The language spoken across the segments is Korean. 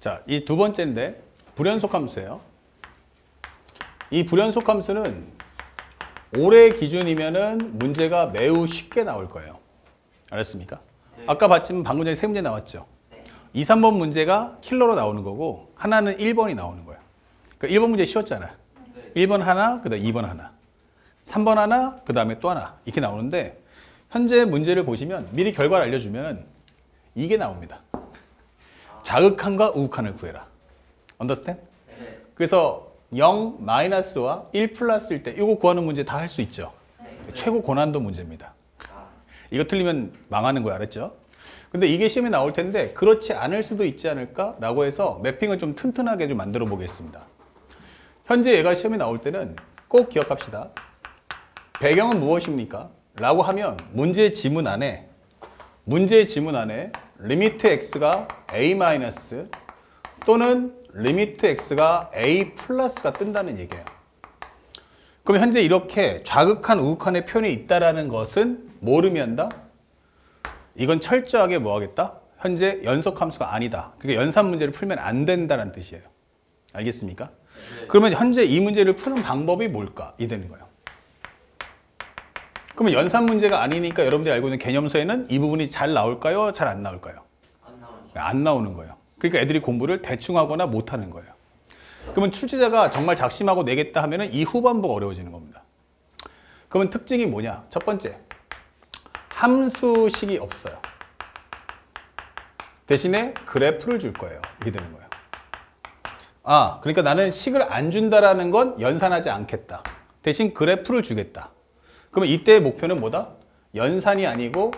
자, 이 두 번째인데 불연속 함수예요. 이 불연속 함수는 올해 기준이면은 문제가 매우 쉽게 나올 거예요. 알았습니까? 네. 아까 봤지만 방금 전에 세 문제 나왔죠. 네. 2, 3번 문제가 킬러로 나오는 거고 하나는 1번이 나오는 거예요. 그러니까 1번 문제 쉬웠잖아. 네. 1번 하나, 그 다음 2번 하나. 3번 하나, 그 다음에 또 하나. 이렇게 나오는데 현재 문제를 보시면 미리 결과를 알려주면 이게 나옵니다. 자극한과 우극한을 구해라. understand? 네. 그래서 0, 마이너스와 1 플러스일 때 이거 구하는 문제 다 할 수 있죠. 네. 최고 고난도 문제입니다. 아, 이거 틀리면 망하는 거야, 알았죠? 근데 이게 시험에 나올 텐데 그렇지 않을 수도 있지 않을까라고 해서 매핑을 좀 튼튼하게 좀 만들어 보겠습니다. 현재 얘가 시험에 나올 때는 꼭 기억합시다. 배경은 무엇입니까? 라고 하면 문제의 지문 안에 리미트 x가 a 마이너스 또는 리미트 x가 a 플러스가 뜬다는 얘기예요. 그럼 현재 이렇게 좌극한 우극한의 표현이 있다라는 것은 뭐를 의미한다? 이건 철저하게 뭐 하겠다? 현재 연속함수가 아니다. 그러니까 연산 문제를 풀면 안 된다는 뜻이에요. 알겠습니까? 네. 그러면 현재 이 문제를 푸는 방법이 뭘까? 이 되는 거예요. 그러면 연산 문제가 아니니까 여러분들이 알고 있는 개념서에는 이 부분이 잘 나올까요? 잘 안 나올까요? 안 나오죠. 안 나오는 거예요. 그러니까 애들이 공부를 대충 하거나 못 하는 거예요. 그러면 출제자가 정말 작심하고 내겠다 하면은 이 후반부가 어려워지는 겁니다. 그러면 특징이 뭐냐? 첫 번째, 함수식이 없어요. 대신에 그래프를 줄 거예요. 이렇게 되는 거예요. 아, 그러니까 나는 식을 안 준다라는 건 연산하지 않겠다. 대신 그래프를 주겠다. 그러면 이때의 목표는 뭐다? 연산이 아니고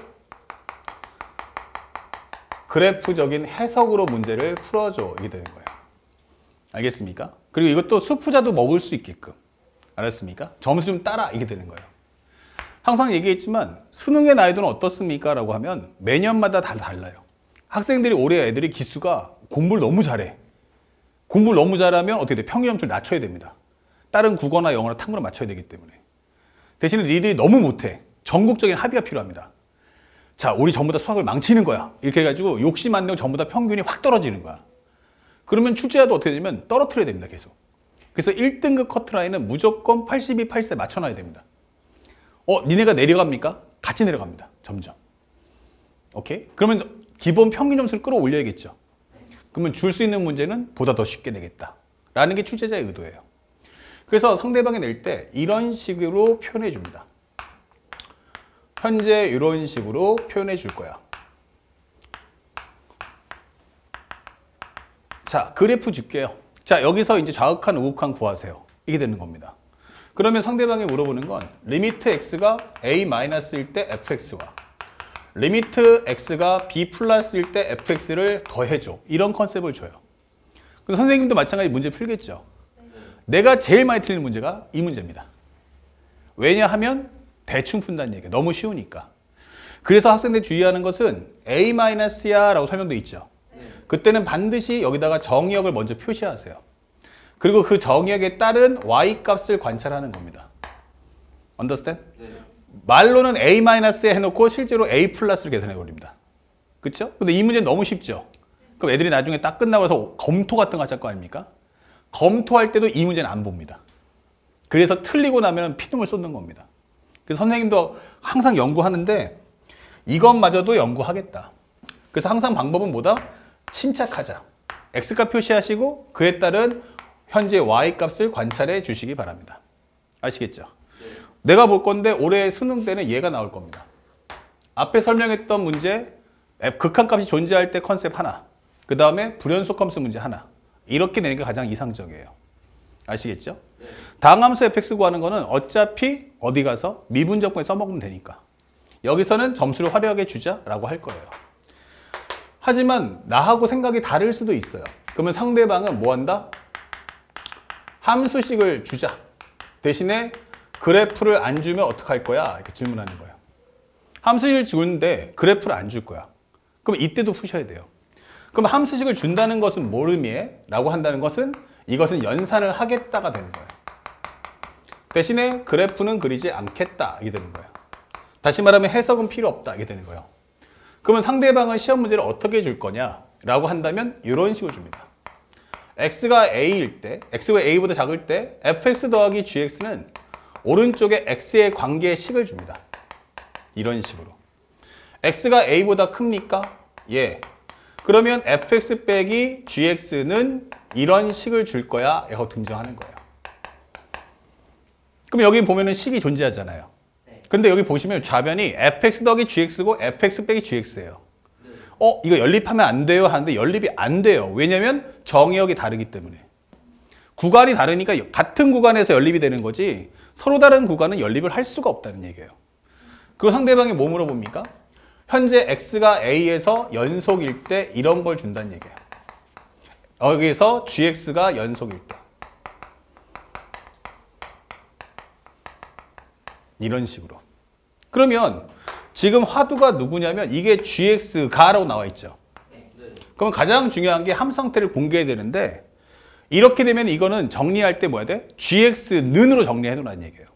그래프적인 해석으로 문제를 풀어줘. 이게 되는 거예요. 알겠습니까? 그리고 이것도 수푸자도 먹을 수 있게끔. 알았습니까? 점수 좀 따라. 이게 되는 거예요. 항상 얘기했지만 수능의 난이도는 어떻습니까? 라고 하면 매년마다 다 달라요. 학생들이 올해 애들이 기수가 공부를 너무 잘해. 공부를 너무 잘하면 어떻게 돼? 평균 점수를 낮춰야 됩니다. 다른 국어나 영어나 탐구를 맞춰야 되기 때문에. 대신에 니들이 너무 못해. 전국적인 합의가 필요합니다. 자, 우리 전부 다 수학을 망치는 거야. 이렇게 해가지고 욕심 안 내고 전부 다 평균이 확 떨어지는 거야. 그러면 출제자도 어떻게 되면 떨어뜨려야 됩니다. 계속. 그래서 1등급 커트라인은 무조건 82, 84 맞춰놔야 됩니다. 니네가 내려갑니까? 같이 내려갑니다. 점점. 오케이? 그러면 기본 평균 점수를 끌어올려야겠죠. 그러면 줄 수 있는 문제는 보다 더 쉽게 내겠다. 라는 게 출제자의 의도예요. 그래서 상대방이 낼 때 이런 식으로 표현해 줍니다. 현재 이런 식으로 표현해 줄 거야. 자, 그래프 줄게요. 자, 여기서 이제 좌극한, 우극한 구하세요. 이게 되는 겁니다. 그러면 상대방이 물어보는 건 리미트 x가 a-일 때 fx와 리미트 x가 b 플러스일 때 fx를 더해줘. 이런 컨셉을 줘요. 근데 선생님도 마찬가지 문제 풀겠죠. 내가 제일 많이 틀리는 문제가 이 문제입니다. 왜냐하면 대충 푼다는 얘기예요. 너무 쉬우니까. 그래서 학생들이 주의하는 것은 a-야 라고 설명돼 있죠. 그때는 반드시 여기다가 정의역을 먼저 표시하세요. 그리고 그 정의역에 따른 y값을 관찰하는 겁니다. Understand? 네. 말로는 a- 해놓고 실제로 a 플러스를 계산해버립니다. 그쵸? 근데 이 문제는 너무 쉽죠? 그럼 애들이 나중에 딱 끝나고 나서 검토 같은 거 하실 거 아닙니까? 검토할 때도 이 문제는 안 봅니다. 그래서 틀리고 나면 피눈물 쏟는 겁니다. 그래서 선생님도 항상 연구하는데 이것마저도 연구하겠다. 그래서 항상 방법은 뭐다? 침착하자. x값 표시하시고 그에 따른 현재 y값을 관찰해 주시기 바랍니다. 아시겠죠? 네. 내가 볼 건데 올해 수능 때는 얘가 나올 겁니다. 앞에 설명했던 문제 극한값이 존재할 때 컨셉 하나, 그 다음에 불연속 함수 문제 하나, 이렇게 내는 게 가장 이상적이에요. 아시겠죠? 네. 다항함수 fx 구하는 거는 어차피 어디 가서 미분적분에 써먹으면 되니까 여기서는 점수를 화려하게 주자라고 할 거예요. 하지만 나하고 생각이 다를 수도 있어요. 그러면 상대방은 뭐 한다? 함수식을 주자. 대신에 그래프를 안 주면 어떡할 거야? 이렇게 질문하는 거예요. 함수식을 주는데 그래프를 안 줄 거야. 그럼 이때도 푸셔야 돼요. 그럼 함수식을 준다는 것은 뭘 의미해? 라고 한다는 것은 이것은 연산을 하겠다가 되는 거예요. 대신에 그래프는 그리지 않겠다. 이게 되는 거예요. 다시 말하면 해석은 필요 없다. 이게 되는 거예요. 그러면 상대방은 시험 문제를 어떻게 줄 거냐? 라고 한다면 이런 식으로 줍니다. x가 a일 때, x가 a보다 작을 때 fx 더하기 gx는 오른쪽에 x의 관계의 식을 줍니다. 이런 식으로. x가 a보다 큽니까? 예. 그러면 fx 빼기 gx는 이런 식을 줄 거야. 라고 등장하는 거예요. 그럼 여기 보면은 식이 존재하잖아요. 근데 여기 보시면 좌변이 fx 더하기 gx고 fx 빼기 gx예요. 이거 연립하면 안 돼요? 하는데 연립이 안 돼요. 왜냐면 정의역이 다르기 때문에. 구간이 다르니까 같은 구간에서 연립이 되는 거지 서로 다른 구간은 연립을 할 수가 없다는 얘기예요. 그리고 상대방이 뭐 물어봅니까? 현재 x가 a에서 연속일 때 이런 걸 준다는 얘기예요. 여기서 gx가 연속일 때. 이런 식으로. 그러면 지금 화두가 누구냐면 이게 gx가라고 나와 있죠. 그럼 가장 중요한 게 함수상태를 공개해야 되는데 이렇게 되면 이거는 정리할 때 뭐야 돼? gx는으로 정리해 놓으라는 얘기예요.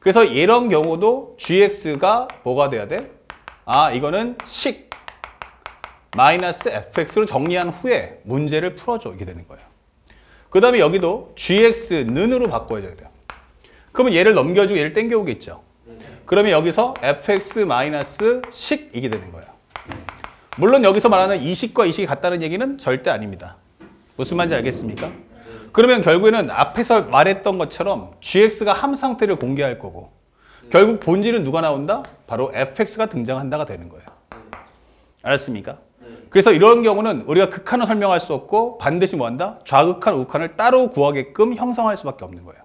그래서 이런 경우도 gx가 뭐가 돼야 돼? 이거는 식 마이너스 fx로 정리한 후에 문제를 풀어줘. 이렇게 되는 거예요. 그 다음에 여기도 gx는으로 바꿔야 돼요. 그러면 얘를 넘겨주고 얘를 땡겨오겠죠. 그러면 여기서 fx 마이너스 식 이게 되는 거예요. 물론 여기서 말하는 이 식과 이 식이 같다는 얘기는 절대 아닙니다. 무슨 말인지 알겠습니까? 그러면 결국에는 앞에서 말했던 것처럼 gx가 함수 상태를 공개할 거고 결국 본질은 누가 나온다? 바로 fx가 등장한다가 되는 거예요. 알았습니까? 그래서 이런 경우는 우리가 극한을 설명할 수 없고 반드시 뭐한다? 좌극한, 우극한을 따로 구하게끔 형성할 수밖에 없는 거예요.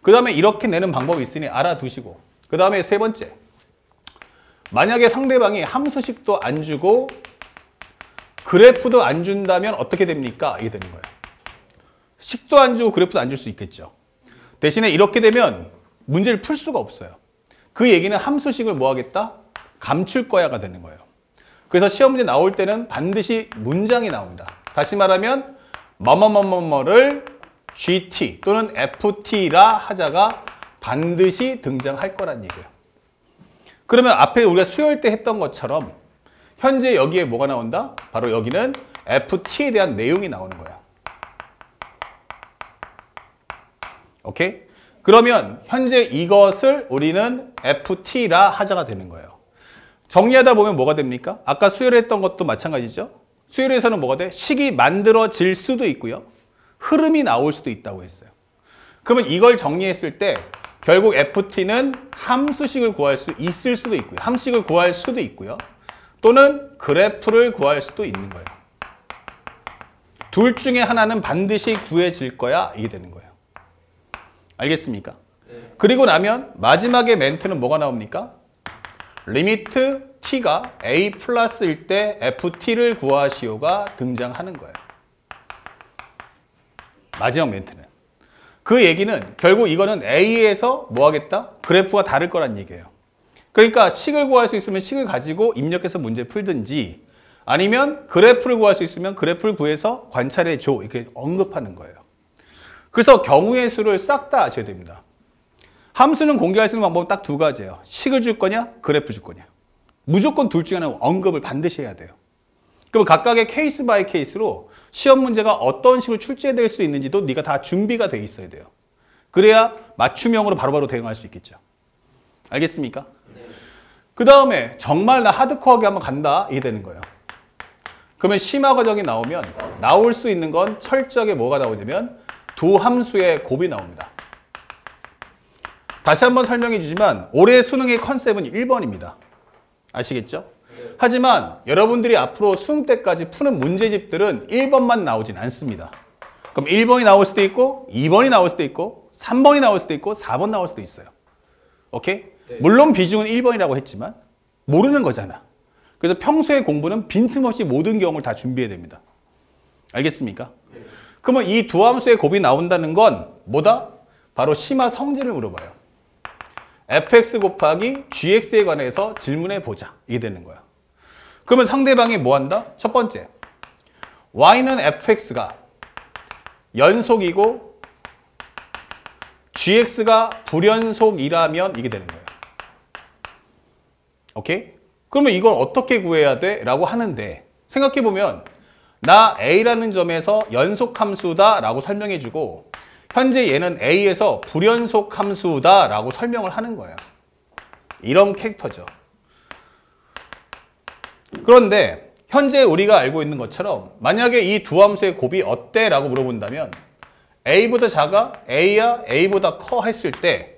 그 다음에 이렇게 내는 방법이 있으니 알아두시고 그 다음에 세 번째, 만약에 상대방이 함수식도 안 주고 그래프도 안 준다면 어떻게 됩니까? 이게 되는 거예요. 식도 안 주고 그래프도 안 줄 수 있겠죠. 대신에 이렇게 되면 문제를 풀 수가 없어요. 그 얘기는 함수식을 뭐 하겠다? 감출 거야가 되는 거예요. 그래서 시험 문제 나올 때는 반드시 문장이 나옵니다. 다시 말하면 뭐뭐뭐뭐를 GT 또는 FT라 하자가 반드시 등장할 거란 얘기예요. 그러면 앞에 우리가 수요일 때 했던 것처럼 현재 여기에 뭐가 나온다? 바로 여기는 FT에 대한 내용이 나오는 거야. 오케이? 그러면 현재 이것을 우리는 FT라 하자가 되는 거예요. 정리하다 보면 뭐가 됩니까? 아까 수요일에 했던 것도 마찬가지죠. 수요일에서는 뭐가 돼? 식이 만들어질 수도 있고요. 흐름이 나올 수도 있다고 했어요. 그러면 이걸 정리했을 때 결국 FT는 함수식을 구할 수 있을 수도 있고요. 함수식을 구할 수도 있고요. 또는 그래프를 구할 수도 있는 거예요. 둘 중에 하나는 반드시 구해질 거야. 이게 되는 거예요. 알겠습니까? 그리고 나면 마지막에 멘트는 뭐가 나옵니까? 리미트 t가 a 플러스일 때 ft를 구하시오가 등장하는 거예요. 마지막 멘트는. 그 얘기는 결국 이거는 a에서 뭐 하겠다? 그래프가 다를 거란 얘기예요. 그러니까 식을 구할 수 있으면 식을 가지고 입력해서 문제 풀든지 아니면 그래프를 구할 수 있으면 그래프를 구해서 관찰해 줘. 이렇게 언급하는 거예요. 그래서 경우의 수를 싹 다 아셔야 됩니다. 함수는 공개할 수 있는 방법은 딱 두 가지예요. 식을 줄 거냐, 그래프 줄 거냐. 무조건 둘 중에 하나 언급을 반드시 해야 돼요. 그럼 각각의 케이스 바이 케이스로 시험 문제가 어떤 식으로 출제될 수 있는지도 네가 다 준비가 돼 있어야 돼요. 그래야 맞춤형으로 바로바로 대응할 수 있겠죠. 알겠습니까? 그 다음에 정말 나 하드코어하게 한번 간다 이게 되는 거예요. 그러면 심화 과정이 나오면 나올 수 있는 건 철저하게 뭐가 나오냐면 두 함수의 곱이 나옵니다. 다시 한번 설명해 주지만 올해 수능의 컨셉은 1번입니다. 아시겠죠? 하지만 여러분들이 앞으로 수능 때까지 푸는 문제집들은 1번만 나오진 않습니다. 그럼 1번이 나올 수도 있고 2번이 나올 수도 있고 3번이 나올 수도 있고 4번 나올 수도 있어요. 오케이? 네. 물론 비중은 1번이라고 했지만 모르는 거잖아. 그래서 평소에 공부는 빈틈없이 모든 경우를 다 준비해야 됩니다. 알겠습니까? 네. 그러면 이 두 함수의 곱이 나온다는 건 뭐다? 바로 심화 성질을 물어봐요. fx 곱하기 gx에 관해서 질문해 보자. 이게 되는 거야. 그러면 상대방이 뭐 한다? 첫 번째, y는 fx가 연속이고 gx가 불연속이라면 이게 되는 거예요. 오케이? 그러면 이걸 어떻게 구해야 돼? 라고 하는데 생각해보면 나 A라는 점에서 연속함수다 라고 설명해주고 현재 얘는 A에서 불연속함수다 라고 설명을 하는 거예요. 이런 캐릭터죠. 그런데 현재 우리가 알고 있는 것처럼 만약에 이 두 함수의 곱이 어때? 라고 물어본다면 A보다 작아? A야? A보다 커? 했을 때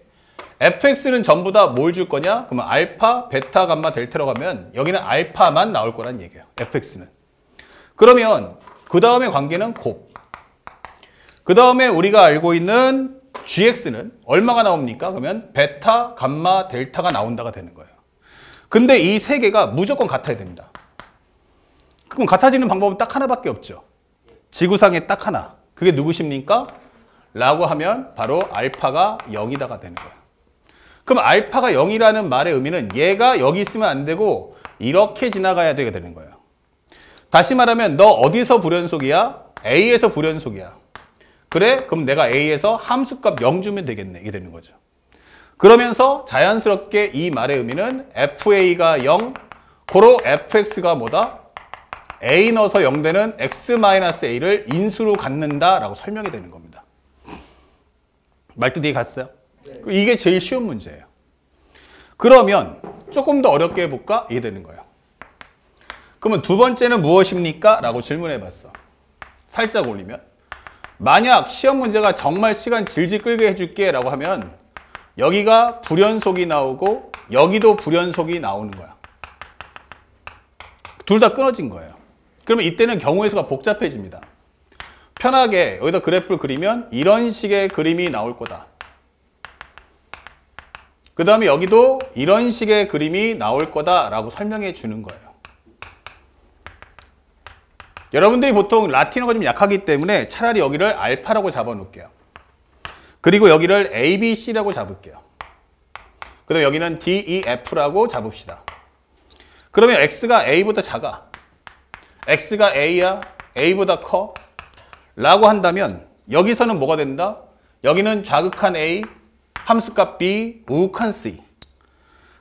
fx는 전부 다 뭘 줄 거냐? 그러면 알파, 베타, 감마, 델타로 가면 여기는 알파만 나올 거란 얘기예요. fx는. 그러면 그 다음에 관계는 곱. 그 다음에 우리가 알고 있는 gx는 얼마가 나옵니까? 그러면 베타, 감마, 델타가 나온다가 되는 거예요. 근데 이 세 개가 무조건 같아야 됩니다. 그럼 같아지는 방법은 딱 하나밖에 없죠. 지구상에 딱 하나. 그게 누구십니까? 라고 하면 바로 알파가 0이다가 되는 거예요. 그럼 알파가 0이라는 말의 의미는 얘가 여기 있으면 안 되고 이렇게 지나가야 되게 되는 거예요. 다시 말하면 너 어디서 불연속이야? A에서 불연속이야. 그래? 그럼 내가 A에서 함수값 0 주면 되겠네. 이게 되는 거죠. 그러면서 자연스럽게 이 말의 의미는 FA가 0, 고로 FX가 뭐다? A 넣어서 0 되는 X-A를 인수로 갖는다라고 설명이 되는 겁니다. 말뜻 이해 갔어요? 네. 이게 제일 쉬운 문제예요. 그러면 조금 더 어렵게 해볼까? 이게 되는 거예요. 그러면 두 번째는 무엇입니까? 라고 질문해봤어. 살짝 올리면 만약 시험 문제가 정말 시간 질질 끌게 해줄게 라고 하면 여기가 불연속이 나오고 여기도 불연속이 나오는 거야. 둘 다 끊어진 거예요. 그러면 이때는 경우의 수가 복잡해집니다. 편하게 여기다 그래프를 그리면 이런 식의 그림이 나올 거다. 그 다음에 여기도 이런 식의 그림이 나올 거다라고 설명해 주는 거예요. 여러분들이 보통 라틴어가 좀 약하기 때문에 차라리 여기를 알파라고 잡아놓을게요. 그리고 여기를 A, B, C라고 잡을게요. 그 다음에 여기는 D, E, F라고 잡읍시다. 그러면 X가 A보다 작아. X가 A야? A보다 커? 라고 한다면 여기서는 뭐가 된다? 여기는 좌극한 A, 함수값 B, 우극한 C.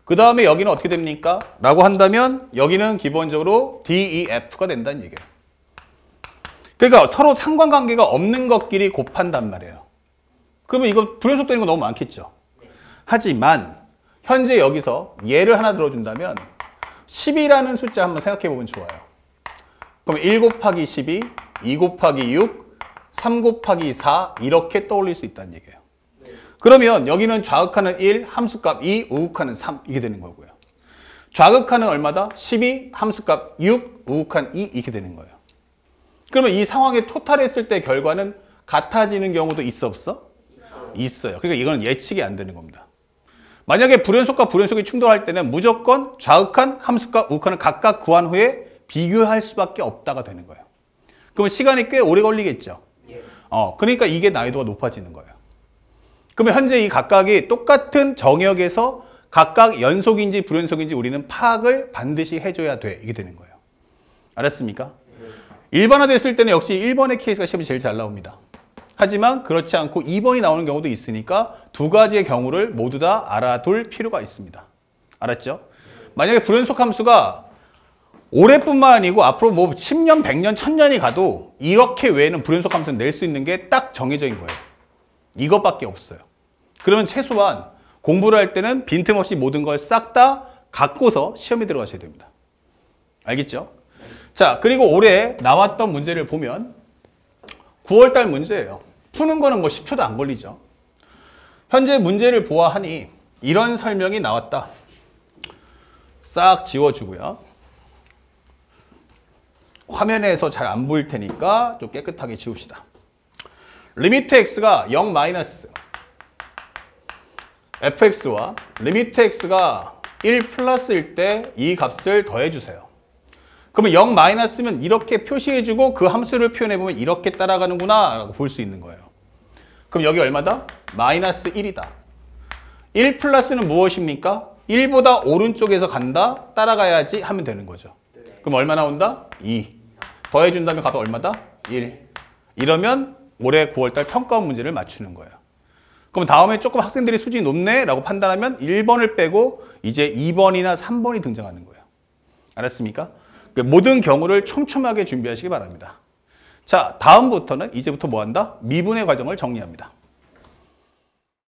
그 다음에 여기는 어떻게 됩니까? 라고 한다면 여기는 기본적으로 D, E, F가 된다는 얘기예요. 그러니까 서로 상관관계가 없는 것끼리 곱한단 말이에요. 그러면 이거 불연속 되는 거 너무 많겠죠. 하지만 현재 여기서 예를 하나 들어준다면 10이라는 숫자 한번 생각해 보면 좋아요. 그럼 1 곱하기 12, 2 곱하기 6, 3 곱하기 4 이렇게 떠올릴 수 있다는 얘기예요. 그러면 여기는 좌극하는 1, 함수값 2, 우극하는 3 이게 되는 거고요. 좌극하는 얼마다? 12, 함수값 6, 우극한 2 이렇게 되는 거예요. 그러면 이 상황에 토탈했을 때 결과는 같아지는 경우도 있어 없어? 있어요. 그러니까 이건 예측이 안 되는 겁니다. 만약에 불연속과 불연속이 충돌할 때는 무조건 좌극한, 함수값, 우극한을 각각 구한 후에 비교할 수밖에 없다가 되는 거예요. 그러면 시간이 꽤 오래 걸리겠죠. 그러니까 이게 난이도가 높아지는 거예요. 그러면 현재 이 각각이 똑같은 정역에서 각각 연속인지 불연속인지 우리는 파악을 반드시 해줘야 돼. 이게 되는 거예요. 알았습니까? 일반화됐을 때는 역시 1번의 케이스가 시험이 제일 잘 나옵니다. 하지만 그렇지 않고 2번이 나오는 경우도 있으니까 두 가지의 경우를 모두 다 알아둘 필요가 있습니다. 알았죠? 만약에 불연속 함수가 올해뿐만 아니고 앞으로 뭐 10년, 100년, 1000년이 가도 이렇게 외에는 불연속 함수는 낼 수 있는 게 딱 정해져인 거예요. 이것밖에 없어요. 그러면 최소한 공부를 할 때는 빈틈없이 모든 걸 싹 다 갖고서 시험에 들어가셔야 됩니다. 알겠죠? 자, 그리고 올해 나왔던 문제를 보면 9월달 문제예요. 푸는 거는 뭐 10초도 안 걸리죠. 현재 문제를 보아하니 이런 설명이 나왔다. 싹 지워주고요. 화면에서 잘 안 보일 테니까 좀 깨끗하게 지웁시다. 리미트 x가 0 마이너스 fx와 리미트 x가 1 플러스일 때 이 값을 더해주세요. 그러면 0 마이너스면 이렇게 표시해주고 그 함수를 표현해보면 이렇게 따라가는구나 라고 볼 수 있는 거예요. 그럼 여기 얼마다? 마이너스 1이다. 1 플러스는 무엇입니까? 1보다 오른쪽에서 간다, 따라가야지 하면 되는 거죠. 그럼 얼마 나온다? 2. 더해준다면 값이 얼마다? 1. 이러면 올해 9월달 평가원 문제를 맞추는 거예요. 그럼 다음에 조금 학생들이 수준이 높네 라고 판단하면 1번을 빼고 이제 2번이나 3번이 등장하는 거예요. 알았습니까? 모든 경우를 촘촘하게 준비하시기 바랍니다. 자, 다음부터는 이제부터 뭐 한다? 미분의 과정을 정리합니다.